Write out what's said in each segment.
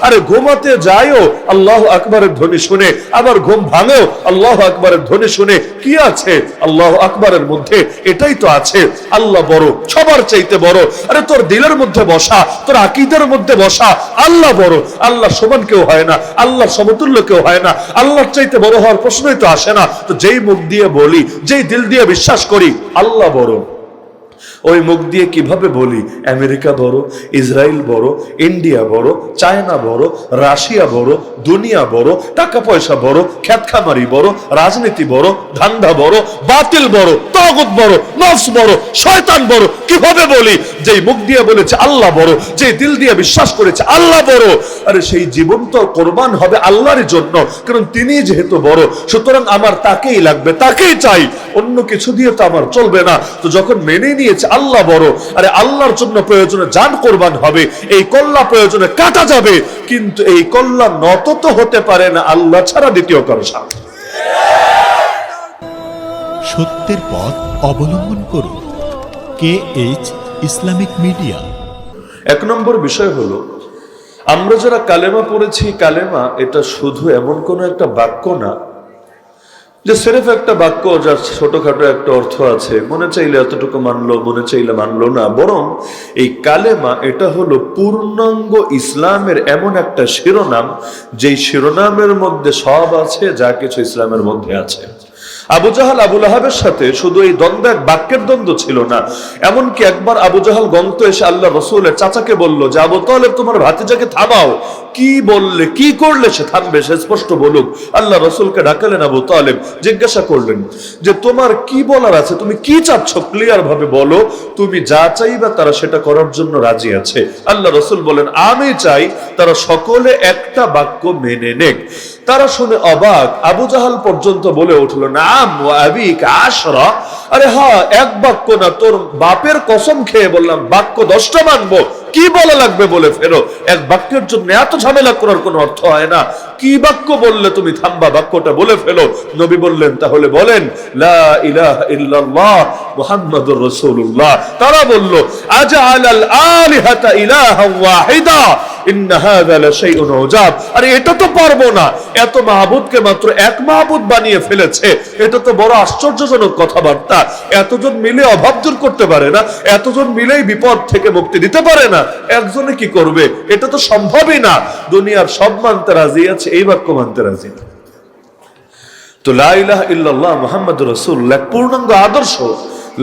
আরে ঘুমাতে যায়ও আল্লাহু আকবারের ধ্বনি শুনে, আবার ঘুম ভাঙেও আল্লাহু আকবারের ধ্বনি শুনে। কি আছে আল্লাহু আকবারের মধ্যে? এটাই তো আছে, আল্লাহ বড়, সবার চাইতে বড়। আরে তোর দিলের মধ্যে বসা, তোর আকীদার মধ্যে বসা, আল্লাহ বড়। আল্লাহ সমান কেউ হয় না, আল্লাহ সমতুল্য কেউ হয় না, আল্লাহর চাইতে বড় হওয়ার প্রশ্নই তো আসে না। তো যেই মুখ দিয়ে বলি, যেই দিল দিয়ে বিশ্বাস করি আল্লাহ বড়, ওই মুখ দিয়ে কিভাবে বলি আমেরিকা বড়, ইসরায়েল বড়, ইন্ডিয়া বড়, চায়না বড়, রাশিয়া বড়, দুনিয়া বড়, টাকা পয়সা বড়, খ্যাতখামারি বড়, রাজনীতি বড়, ধান্দা বড়, বাতিল বড়, তাগুত বড়, নফস বড়, শয়তান বড়, কিভাবে বলি? যেই মুখ দিয়ে বলেছে আল্লাহ বড়, যেই দিল দিয়ে বিশ্বাস করেছে আল্লাহ বড়, আরে সেই জীবন তো কোরবান হবে আল্লাহর জন্য, কারণ তিনি যেহেতু বড়, সুতরাং আমার তাকেই লাগবে, তাকেই চাই, অন্য কিছু দিয়ে তো আমার চলবে না। তো যখন মেনে নিয়েছে আল্লাহ বড়, আরে আল্লাহর জন্য প্রয়োজনে জান কোরবান হবে, এই কল্লা প্রয়োজনে কাটা যাবে, কিন্তু এই কল্লা নত তো হতে পারে না আল্লাহ ছাড়া দ্বিতীয় কারো সাথে। সত্যের পথ অবলম্বন করুন। KH Islamic media. এক নম্বর বিষয় হলো, আমরা যারা কালেমা পড়েছি, কালেমা এটা শুধু এমন কোন একটা বাক্য না যে সিরেফ একটা বাক্য যার ছোটখাটো একটা অর্থ আছে, মনে চাইলে এতটুকু মানলো, মনে চাইলে মানলো না, বরং এই কালেমা এটা হলো পূর্ণাঙ্গ ইসলামের এমন একটা শিরোনাম, যেই শিরোনামের মধ্যে সব আছে যা কিছু ইসলামের মধ্যে আছে। আবু জাহাল আবু লাহাবের সাথে শুধু এই দ্বন্দ্ব, এক বাক্যের দ্বন্দ্ব ছিল না, এমনকি একবার আবু জাহাল গন্ত এসে আল্লাহ রসুলের চাচাকে বলল যে আবু তালেব তোমার ভাতিজাকে থামাও, কি বললে কি করলে সে থামবে, সে স্পষ্ট বলুক। আল্লাহ রসুলকে ডাকালেন, আবু তালেব জিজ্ঞাসা করলেন যে তোমার কি বলার আছে, তুমি কি চাচ্ছ, ক্লিয়ার ভাবে বলো, তুমি যা চাইবা তারা সেটা করার জন্য রাজি আছে। আল্লাহ রসুল বলেন আমি চাই তারা সকলে একটা বাক্য মেনে নেক। তারা শুনে অবাক, আবু জাহাল পর্যন্ত বলে উঠলো নাম ওয়া আবিকা আশরা, আরে হ্যাঁ এক বাক্য না, তোর বাপের কসম খেয়ে বললাম বাক্য 10টা মানবো, কি বলা লাগবে বলে ফেরো। এক বাক্যের জন্য এত ঝামেলা করার কোনো অর্থ হয় না, কি বাক্য বললে তুমি থামবা, বাক্যটা বলে ফেলো। নবী বললেন তাহলে বলেন লা ইলাহা ইল্লাল্লাহ মুহাম্মাদুর রাসূলুল্লাহ। তারা বলল আজআলাল আলিহাতা ইলাহান ওয়াহিদা ইন্না হাযা লাশাইউন উজাব, আরে এটা তো পারবো না, এত মাহবুদকে মাত্র এক মাহবুদ বানিয়ে ফেলেছে, এটা তো বড় আশ্চর্যজনক কথাবার্তা। এতজন মিলে অভাব দূর করতে পারে না, এতজন মিলেই বিপদ থেকে মুক্তি দিতে পারে না, একজনে কি করবে? এটা তো সম্ভবই না। দুনিয়ার সব মানতে রাজি আছে, এই বাক্য মানতে রাজি না। তো লা ইলাহা ইল্লাল্লাহ মুহাম্মাদুর রাসূলুল্লাহ পূর্ণাঙ্গ আদর্শ।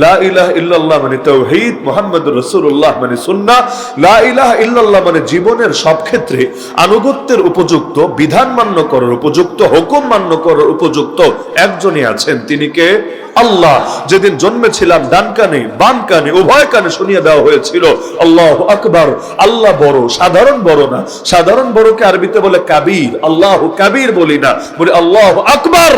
লা ইলাহা ইল্লাল্লাহ মানে তাওহীদ, মুহাম্মাদুর রাসূলুল্লাহ মানে সুন্নাহ। লা ইলাহা ইল্লাল্লাহ মানে জীবনের সব ক্ষেত্রে আনুগত্যের উপযুক্ত, বিধান মান্য করার উপযুক্ত, হুকুম মান্য করার উপযুক্ত একজনই আছেন, তিনি কে? আল্লাহ। যেদিন জন্মেছিলাম ডান কানে বাম কানে উভয় কানে শুনিয়ে দেওয়া হয়েছিল আল্লাহু আকবার, আল্লাহ বড়, সাধারণ বড় না। সাধারণ বড়কে আরবিতে বলে কাবীর, আল্লাহু কাবীর বলি না, বলি আল্লাহু আকবার।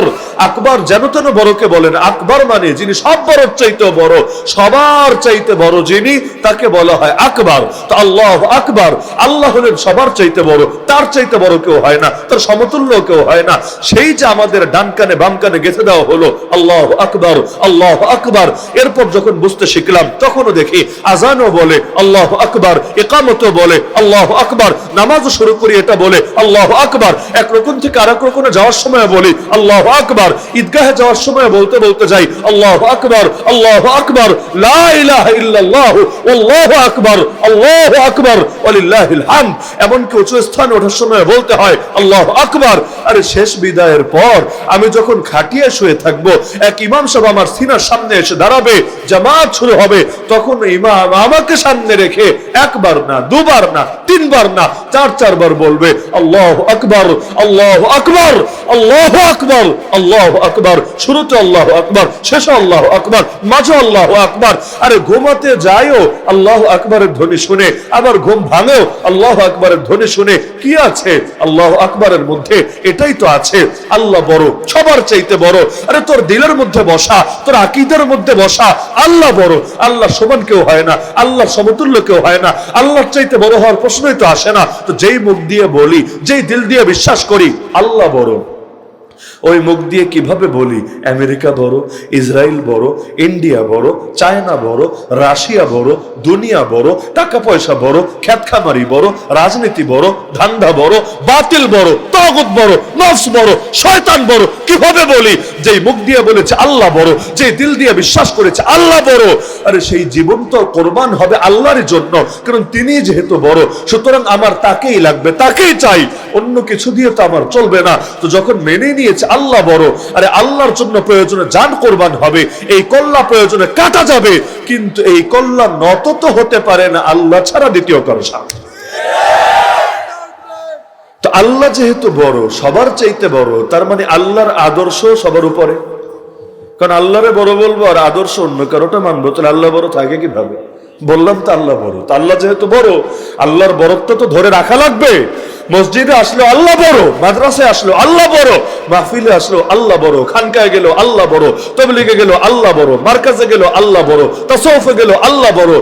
আকবার যেন তেন বড়কে বলেন, আকবার মানে যিনি সব বড়র চাইতে বড়, সবার চাইতে বড় যিনি, তাকে বলা হয় আকবার। তো আল্লাহু আকবার, আল্লাহ হলেন সবার চাইতে বড়, তার চাইতে বড় কেউ হয় না, তার সমতুল্য কেউ হয় না। সেই যে আমাদের ডান কানে বাম কানে গেঁথে দেওয়া হলো আল্লাহু আকবার, আল্লাহু আকবার। এরপর যখন বুঝতে শিখলাম তখনও দেখি আজানও বলে আল্লাহু আকবার, ইকামতও বলে আল্লাহু আকবার, নামাজও শুরু করি এটা বলে আল্লাহু আকবার। এক রকম থেকে আরেক রকমে যাওয়ার সময় বলি আল্লাহু আকবার, ঈদগাহে যাওয়ার সময় বলতে বলতে যাই আল্লাহু আকবার, আল্লাহু আকবার, লা ইলাহা ইল্লাল্লাহ, আল্লাহু আকবার, আল্লাহু আকবার, ওয়ালিল্লাহিল হামদ। এমনকি উঁচু স্থানে ওঠার সময় বলতে হয় আল্লাহু আকবার। আরে শেষ বিদায়ের পর আমি যখন খাটিয়ে শুয়ে থাকবো, এক ইমাম সাহেব আমার সিনার সামনে এসে দাঁড়াবে, জামাত শুরু হবে, তখন ইমাম আমাকে সামনে রেখে একবার না, দুবার না, তিনবার না, 4 বার বলবে আল্লাহু আকবার, আল্লাহু আকবার, আল্লাহু আকবার, আল্লাহু আকবার। শুরুতে আল্লাহু আকবার, শেষে আল্লাহু আকবার, মাঝে আল্লাহু আকবার। আরে ঘুমাতে যায়ও আল্লাহু আকবারের ধ্বনি শুনে, আবার ঘুম ভাঙেও আল্লাহু আকবারের ধ্বনি শুনে। কি আছে আল্লাহু আকবারের মধ্যে? এটাই তো আছে, আল্লাহ বড়, সবার চাইতে বড়। আরে তোর দিলের মধ্যে বসা, তোর আকীদার মধ্যে বসা, আল্লাহ বড়, আল্লাহ সমান কেউ হয় না, আল্লাহ সমতুল্য কেউ হয় না, আল্লাহর চাইতে বড় হওয়ার প্রশ্নই তো আসে না। তো যেই মুখ দিয়ে বলি, যেই দিল দিয়ে বিশ্বাস করি আল্লাহ বড়, ওই মুখ দিয়ে কিভাবে বলি আমেরিকা বড়, ইসরায়েল বড়, ইন্ডিয়া বড়, চায়না বড়, রাশিয়া বড়, দুনিয়া বড়, টাকা পয়সা বড়, খ্যাতখামারি বড়, রাজনীতি বড়, ধান্দা বড়, বাতিল বড়, তাগুত বড়, নফস বড়, শয়তান বড়, কিভাবে বলি? যেই মুখ দিয়ে বলেছে আল্লাহ বড়, যে দিল দিয়ে বিশ্বাস করেছে আল্লাহ বড়, আরে সেই জীবন তো কোরবান হবে আল্লাহর জন্য, কারণ তিনি যেহেতু বড়, সুতরাং আমার তাকেই লাগবে, তাকেই চাই, অন্য কিছু দিয়ে তো আমার চলবে না। তো যখন মেনে নিয়েছে আল্লাহ বড়, আরে আল্লাহর জন্য প্রয়োজনে জান কোরবান হবে, এই কল্লা প্রয়োজনে কাটা যাবে, কিন্তু এই কল্লা নত তো হতে পারে না আল্লাহ ছাড়া দ্বিতীয় কারো সাথে। তো আল্লাহ যেহেতু বড়, সবার চাইতে বড়, তার মানে আল্লাহর আদর্শ সবার উপরে। কারণ আল্লাহরে বড় বলবো আর আদর্শ অন্য কারোটা মানবো, তাহলে আল্লাহ বড় থাকে কিভাবে? বললাম তো আল্লাহ বড়। তো আল্লাহ যেহেতু বড়, আল্লাহর বড়ত্ব তো ধরে রাখা লাগবে। মসজিদে আসলো আল্লাহ বড়, মাদ্রাসায় আসলো আল্লাহ বড়, মাহফিলে আসলো আল্লাহ বড়, খানকায় গেল আল্লাহ বড়, তবলিগে গেল আল্লাহ বড়, মার্কাজে গেল আল্লাহ বড়, তাসাউফে গেল আল্লাহ বড়,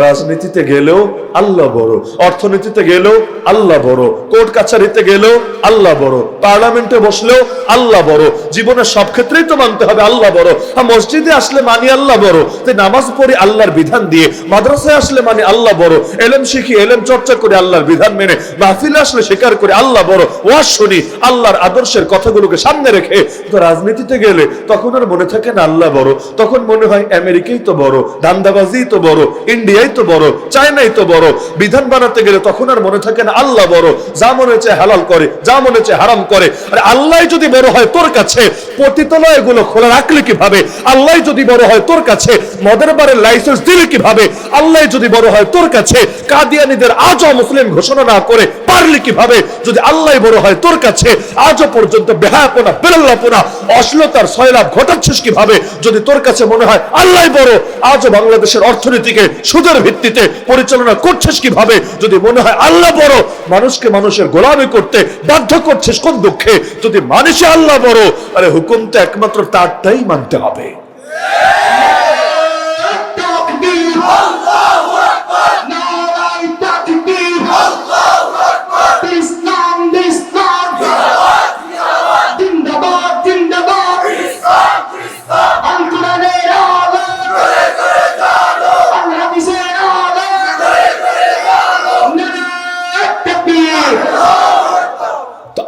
রাজনীতিতে গেলেও আল্লাহ বড়, অর্থনীতিতে গেলেও আল্লাহ বড়, কোর্ট কাছারিতে গেলেও আল্লাহ বড়, পার্লামেন্টে বসলেও আল্লাহ বড়, জীবনের সব ক্ষেত্রেই তো মানতে হবে আল্লাহ বড়। আর মসজিদে আসলে মানি আল্লাহ বড়, তাই নামাজ পড়ি আল্লাহর বিধান দিয়ে, মাদ্রাসায় আসলে মানে আল্লাহ বড়, এলেম শিখি, এলেম চর্চা করে আল্লাহর বিধান মেনে, মাহফিলে আসলে স্বীকার করে আল্লাহ বড়, ওয়াজ শুনি আল্লাহর আদর্শের কথাগুলোকে সামনে রেখে। তো রাজনীতিতে গেলে তখন আর মনে থাকে না আল্লাহ বড়, তখন মনে হয় আমেরিকাই তো বড়, ধান্দাবাজি তো বড়, ইন্ডিয়াই তো বড়, চায়নাই তো বড়। বিধান বানাতে গেলে তখন আর মনে থাকে না আল্লাহ বড়, যা মনে চায় হালাল করে, যা মনে চায় হারাম করে। আরে আল্লাহ যদি বড় হয় তোর কাছে, পতিতালয় এগুলো খোলা রাখলে কিভাবে? আল্লাহ যদি বড় হয় তোর কাছে, মদের বারের লাইসেন্স দিলে কিভাবে? আল্লাহ যদি বড় হয় তোর কাছে, কাদিয়ানীদের আজও মুসলিম ঘোষণা না করে পারলি কিভাবে? যদি আল্লাহ বড় হয় তোর কাছে, আজও পর্যন্ত বেহায়াপনা, বেলাল্লাপনা, অশ্লীলতার সয়লাভ ঘটাচ্ছিস কিভাবে? যদি তোর কাছে মনে হয় আল্লাহ বড়, আজও বাংলাদেশের অর্থনীতিকে সুদের ভিত্তিতে পরিচালনা করছিস কিভাবে? যদি মনে হয় আল্লাহ বড়, মানুষকে মানুষের গোলামি করতে বাধ্য করছিস কোন দুঃখে? যদি মানুষে আল্লাহ বড়, আরে হুকুম তো একমাত্র তারটাই মানতে হবে।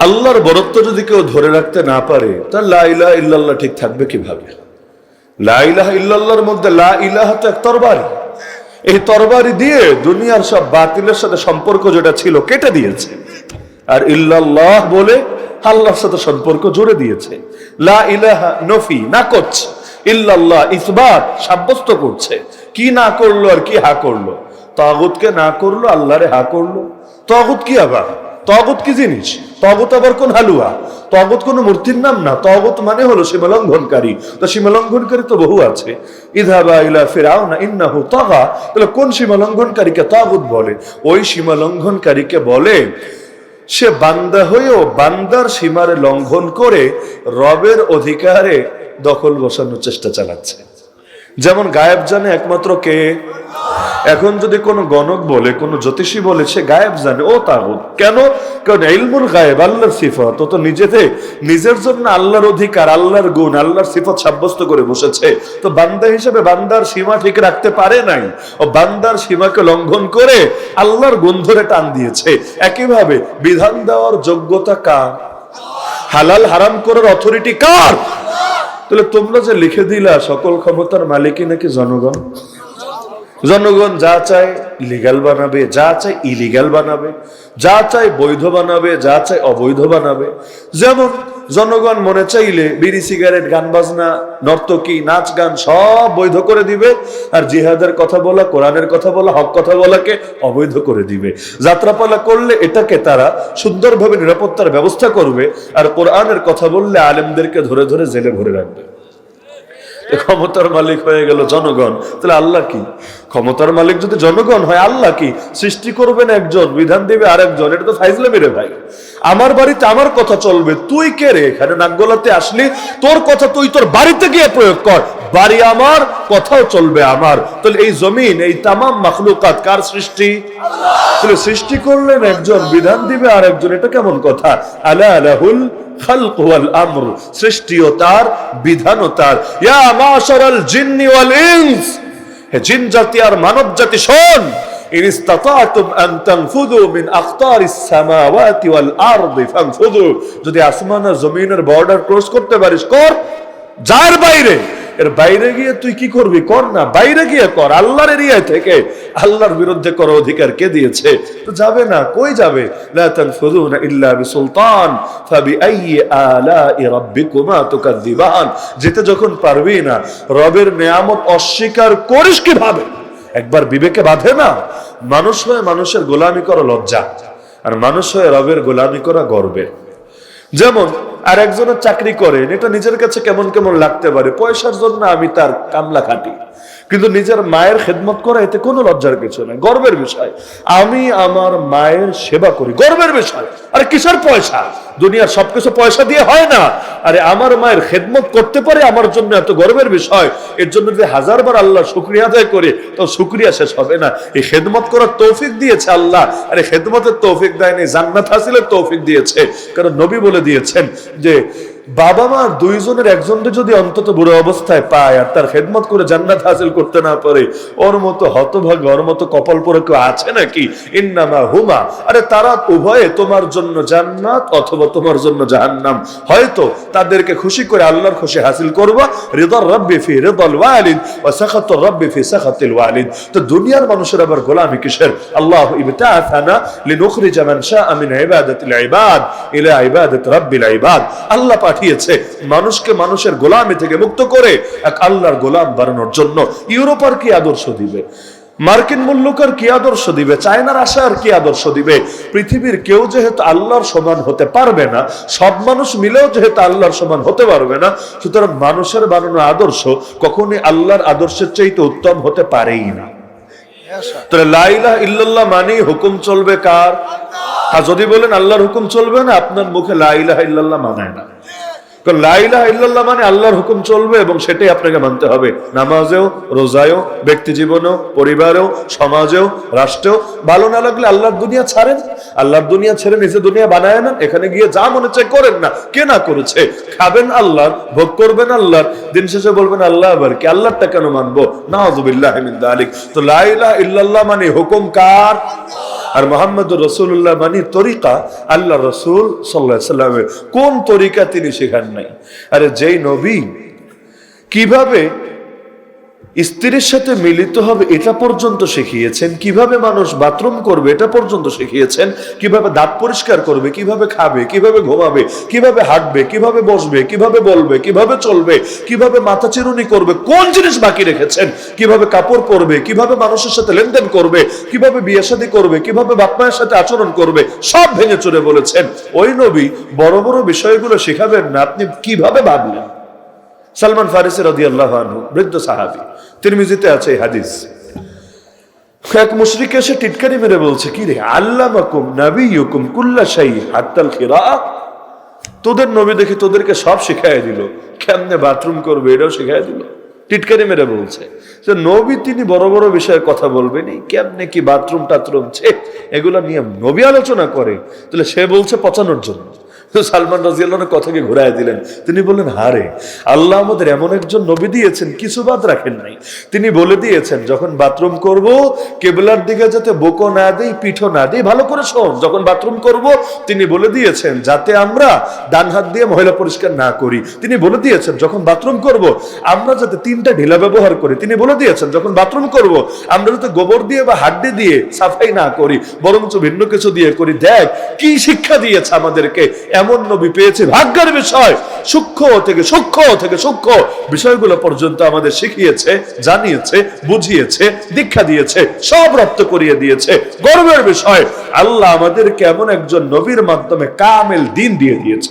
আল্লাহর বরত্ব যদি কেউ ধরে রাখতে না পারে, তাহলে লা ইলাহা ইল্লাল্লাহ ঠিক থাকবে কিভাবে? লা ইলাহা ইল্লাল্লাহর মধ্যে লা ইলাহা তো এক তরবারি, এই তরবারি দিয়ে দুনিয়ার সব বাতিলের সাথে সম্পর্ক যেটা ছিল কেটে দিয়েছে, আর ইল্লাল্লাহ বলে আল্লাহর সাথে সম্পর্ক জুড়ে দিয়েছে। লা ইলাহা নফি না করছে, ইল্লাল্লাহ ইসবাত সাব্যস্ত করছে। কি না করলো আর কি হা করলো? তাগুতকে না করলো, আল্লাহরে হা করলো। তাগুত কি আবার? তাগুত কি জিনিস? তাগুত আবার কোন হালুয়া? তাগুত কোন মূর্তির নাম না। তাগুত মানে হলো সীমালঙ্ঘনকারী। তো সীমালঙ্ঘনকারী তো বহু আছে। ইযহাবা ইলা ফিরআউনা ইন্নাহু তাগা, তাহলে কোন সীমালঙ্ঘনকারীকে তাগুত বলে? ওই সীমালঙ্ঘনকারীকে বলে সে বান্দা হয়েও বান্দার সীমারে লঙ্ঘন করে রবের অধিকারে দখল বসানোর চেষ্টা চালাচ্ছে। যেমন গায়েব জানে একমাত্র কে? এখন যদি কোনো গণক বলে, কোনো জ্যোতিষী বলে সে গায়েব জানে, ও তাগুত। কেন? কারণ ইলমুল গায়েব আল্লাহর সিফত, ও তো নিজের জন্য আল্লাহর অধিকার, আল্লাহর গুণ, আল্লাহর সিফত সাব্যস্ত করে বসেছে। তো বান্দা হিসেবে বান্দার সীমা ঠিক রাখতে পারে নাই, ও বান্দার সীমাকে লঙ্ঘন করে আল্লাহর গুণ ধরে টান দিয়েছে। একইভাবে বিধান দেওয়ার যোগ্যতা কার? হালাল হারাম করার অথরিটি কার? তাহলে তোমরা যে লিখে দিলা সকল ক্ষমতার মালিকই নাকি জনগণ। জনগণ যা চায় লিগ্যাল বানাবে, যা চায় ইলিগ্যাল বানাবে, যা চায় বৈধ বানাবে, যা চায় অবৈধ বানাবে। যেমন জনগণ মনে চাইলে বিড়ি সিগারেট, গান বাজনা, নর্তকী, নাচ গান সব বৈধ করে দিবে, আর জিহাদের কথা বলা, কোরআনের কথা বলা, হক কথা বলাকে অবৈধ করে দিবে। যাত্রাপালা করলে এটাকে তারা সুন্দরভাবে নিরাপত্তার ব্যবস্থা করবে, আর কোরআনের কথা বললে আলেমদেরকে ধরে ধরে জেলে ভরে রাখবে। ক্ষমতার মালিক হয়ে গেল জনগণ, তাহলে আল্লাহ কি? ক্ষমতার মালিক যদি জনগণ হয়, আল্লাহ কি? সৃষ্টি করবেন একজন, বিধান দিবে আরেকজন। এটা তো ফাইজলামি রে ভাই। আমার বাড়িতে আমার কথা চলবে, তুই কে রে? এখানে নাক গলাতে আসলি, তোর কথা তুই তোর বাড়িতে গিয়ে প্রয়োগ কর। বাড়ি আমার, কথাও চলবে আমার। তাহলে এই জমিন, এই তামাম মাখলুকাত কার সৃষ্টি? তাহলে সৃষ্টি করলেন একজন, বিধান দিবে আর একজন, এটা কেমন কথা? আলা লাহুল খালক ওয়াল আমর, সৃষ্টিও তার, বিধানও তার। ইয়া মাশারাল জিন্নি ওয়াল ইনস, হে জিন জাতি আর মানব জাতি শোন, ইন ইসতাতাতুম আন তানফুযু মিন আখতারিস সামাওয়াতি ওয়াল আরদি ফানফুযু, যদি আসমান আর জমিনের বর্ডার ক্রস করতে পারিস কর, যার বাইরে, এর বাইরে গিয়ে তুই কি করবি কর না, বাইরে গিয়ে কর, আল্লাহর এরিয়ায় থেকে। আল্লাহর বিরুদ্ধে করার অধিকার কে দিয়েছে? তো যাবে না, কই যাবে? লা তানফুযুনা ইল্লা বিসুলতান ফাবিআইয়ি আলাই রাব্বিকুমা তুকাযযিবান, যেতে যখন পারবি না, রবের নিয়ামত অস্বীকার করিস কিভাবে? একবার বিবেকে বাঁধে না? মানুষ হয়ে মানুষের গোলামি করা লজ্জা, আর মানুষ হয়ে রবের গোলামি করা গর্বের। যেমন আর একজনের চাকরি করেন, এটা নিজের কাছে কেমন কেমন লাগতে পারে, পয়সার জন্য আমি তার কামলা খাটি, কিন্তু নিজের মায়ের খেদমত করা এতে কোনো লজ্জার কিছু নেই, গর্বের বিষয়। আমি আমার মায়ের সেবা করি, গর্বের বিষয়। আরে কিসের পয়সা? দুনিয়ার সবকিছু পয়সা দিয়ে হয় না। আরে আমার মায়ের খেদমত করতে পারে, আমার জন্য এত গর্বের বিষয়। এর জন্য যদি হাজারবার আল্লাহ শুকরিয়া আদায় করে, তো শুকরিয়া শেষ হবে না। এই খেদমত করার তৌফিক দিয়েছে আল্লাহ, আরে খেদমতের তৌফিক দেয়নি, জান্নাত হাসিলের তৌফিক দিয়েছে। কারণ নবী বলে দিয়েছেন যে বাবা মা দুইজনের একজনকে যদি অন্তত বুড়ো অবস্থায় পায় আর তার খেদমত করে জান্নাত হাসিল করতে না পারে, ওর মতো হতভাগ্য, ওর মতো কপাল পরে কেউ আছে নাকি? ইন্নামা হুমা, আরে তারা উভয়ে তোমার জন্য জান্নাত অথবা তোমার জন্য জাহান্নাম। হয়তো তাদেরকে খুশি করে আল্লাহর খুশি হাসিল করবা, রিদার রাব্বি ফি রিদাল ওয়ালিদ ওয়া সাখাতুর রাব্বি ফি সাখাতিল ওয়ালিদ। তো দুনিয়ার মানুষের আবার গোলামি কিসের? আল্লাহ ইবতাআসানা লিনুখরিজা মান শাআ মিন ইবাদাতিল ইবাদ ইলা ইবাদাতি রাব্বিল ইবাদ। আল্লাহ পাঠিয়েছে মানুষকে মানুষের গোলামি থেকে মুক্ত করে এক আল্লাহর গোলাম বানানোর জন্য। ইউরোপার কি আদর্শ দিবে? মার্কিন মুল্লুকের কি আদর্শ দিবে? চায়নার আশার কি আদর্শ দিবে? পৃথিবীর কেউ যেহেতু আল্লাহর সমান হতে পারবে না, সব মানুষ মিলেও যেহেতু আল্লাহর সমান হতে পারবে না, সুতরাং মানুষের বানানো আদর্শ কখনই আল্লাহর আদর্শের চাইতে উত্তম হতে পারেই না। তাহলে লা ইলাহা ইল্লাল্লাহ মানে হুকুম চলবে কার? আর যদি বলেন আল্লাহর হুকুম চলবে না, আপনার মুখে লা ইলাহা ইল্লাল্লাহ মানায় না। কারণ লা ইলাহা ইল্লাল্লাহ মানে আল্লাহর হুকুম চলবে এবং সেটাই আপনাকে মানতে হবে। নামাজেও, রোজায়ও, ব্যক্তি জীবনেও, পরিবারেও, সমাজেও, রাষ্ট্রেও। ভালো না লাগলে আল্লাহর দুনিয়া ছাড়েন, আল্লাহর দুনিয়া ছেড়ে নিজে দুনিয়া বানায় না, এখানে গিয়ে যা মনে চায় করেন না। কে না করেছে? খাবেন আল্লাহর, ভোগ করবেন আল্লাহর, দিন শেষে বলবেন আল্লাহ আবার কি, আল্লাহরটা কেন মানবো? নাউযুবিল্লাহি মিন যালিক। তো লা ইলাহা ইল্লাল্লাহ মানে হুকুম কার? আর মুহাম্মদুর রাসূলুল্লাহ মানে তরিকা। আল্লাহ রাসূল সাল্লাল্লাহু আলাইহি সাল্লামের কোন তরিকা তিনি শেখান নাই? আরে যেই নবী কিভাবে স্ত্রীর সাথে মিলিত হবে এটা পর্যন্ত শিখিয়েছেন, কিভাবে মানুষ বাথরুম করবে এটা পর্যন্ত শিখিয়েছেন, কিভাবে দাঁত পরিষ্কার করবে, কিভাবে খাবে, কিভাবে ঘুমাবে, কিভাবে হাঁটবে, কিভাবে বসবে, কিভাবে বলবে, কিভাবে চলবে, কিভাবে মাথা চিরুনি করবে, কোন জিনিস বাকি রেখেছেন, কিভাবে কাপড় পরবে, কিভাবে মানুষের সাথে লেনদেন করবে, কিভাবে বিয়ে শাদী করবে, কিভাবে বাপ মায়ের সাথে আচরণ করবে, সব ভেঙে চুরে বলেছেন। ওই নবী বড় বড় বিষয়গুলো শিখাবেন না, আপনি কিভাবে ভাবলেন? সালমান ফারিসি রাদিয়াল্লাহু আনহু, বৃদ্ধ সাহাবী, তিরমিজিতে আছে এই হাদিস। এক মুশরিক এসে টিটকারি মেরে বলছে, কি রে, আল্লামাকুম নাবিয়ুকুম কুল্লা শাই হাত্তাল কিরাআহ, তোদের নবী দেখি তোদেরকে সব শিখাইয়া দিল, কেমনে বাথরুম করবে এটাও শিখাইয়া দিল। টিটকারি মেরে বলছে যে নবী তিনি বড় বড় বিষয়ে কথা বলবেনই, কেমনে কি বাথরুম টাথরুম এগুলো নিয়ে নবী আলোচনা করে, তাহলে সে বলছে পচানোর জন্য। সালমান রাদিয়াল্লাহু আনহু কথাকে ঘুরায় দিলেন। তিনি বললেন, হারে, আল্লাহ আমাদের এমন একজন নবী দিয়েছেন কিছু বাদ রাখেন নাই। তিনি বলে দিয়েছেন যখন বাথরুম করব কিবলার দিকে যাতে বুকও না দেই, পিঠও না দেই। ভালো করে শোন, যখন বাথরুম করব তিনি বলে দিয়েছেন যাতে আমরা ডান হাত দিয়ে ময়লা পরিষ্কার না করি। তিনি বলে দিয়েছেন যখন বাথরুম করব আমরা যাতে 3টা ঢিলা ব্যবহার করি। তিনি বলে দিয়েছেন যখন বাথরুম করব আমরা যাতে গোবর দিয়ে বা হাড্ডি দিয়ে সাফাই না করি, বরঞ্চ ভিন্ন কিছু দিয়ে করি। দেখ কি শিক্ষা দিয়েছে আমাদেরকে। এমন নবী পেয়েছে, ভাগ্যের বিষয়। সূক্ষ্ম থেকে সূক্ষ্ম বিষয়গুলো পর্যন্ত আমাদের শিখিয়েছে, জানিয়েছে, বুঝিয়েছে, দীক্ষা দিয়েছে, সব রপ্ত করিয়ে দিয়েছে। গর্বের বিষয়, আল্লাহ আমাদেরকে এমন একজন নবীর মাধ্যমে কামেল দ্বীন দিয়ে দিয়েছে।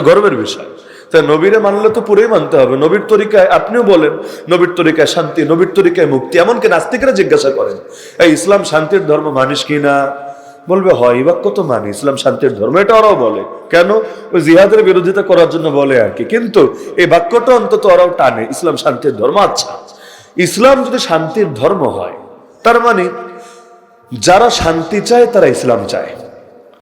গর্বের বিষয়। তাই নবীরে মানলে তো পুরোই মানতে হবে। নবীর তরিকায়, আপনিও বলেন নবীর তরিকায় শান্তি, নবীর তরিকায় মুক্তি। এমনকি নাস্তিকরা জিজ্ঞাসা করেন, এই ইসলাম শান্তির ধর্ম মানিস কিনা? বলবে হয়, এই বাক্য তো মানি, ইসলাম শান্তির ধর্ম, এটা ওরাও বলে। কেন? ওই জিহাদের বিরোধিতা করার জন্য বলে আর কি, কিন্তু এই বাক্যটা অন্তত ওরাও টানে, ইসলাম শান্তির ধর্ম। আচ্ছা, ইসলাম যদি শান্তির ধর্ম হয়, তার মানে যারা শান্তি চায় তারা ইসলাম চায়।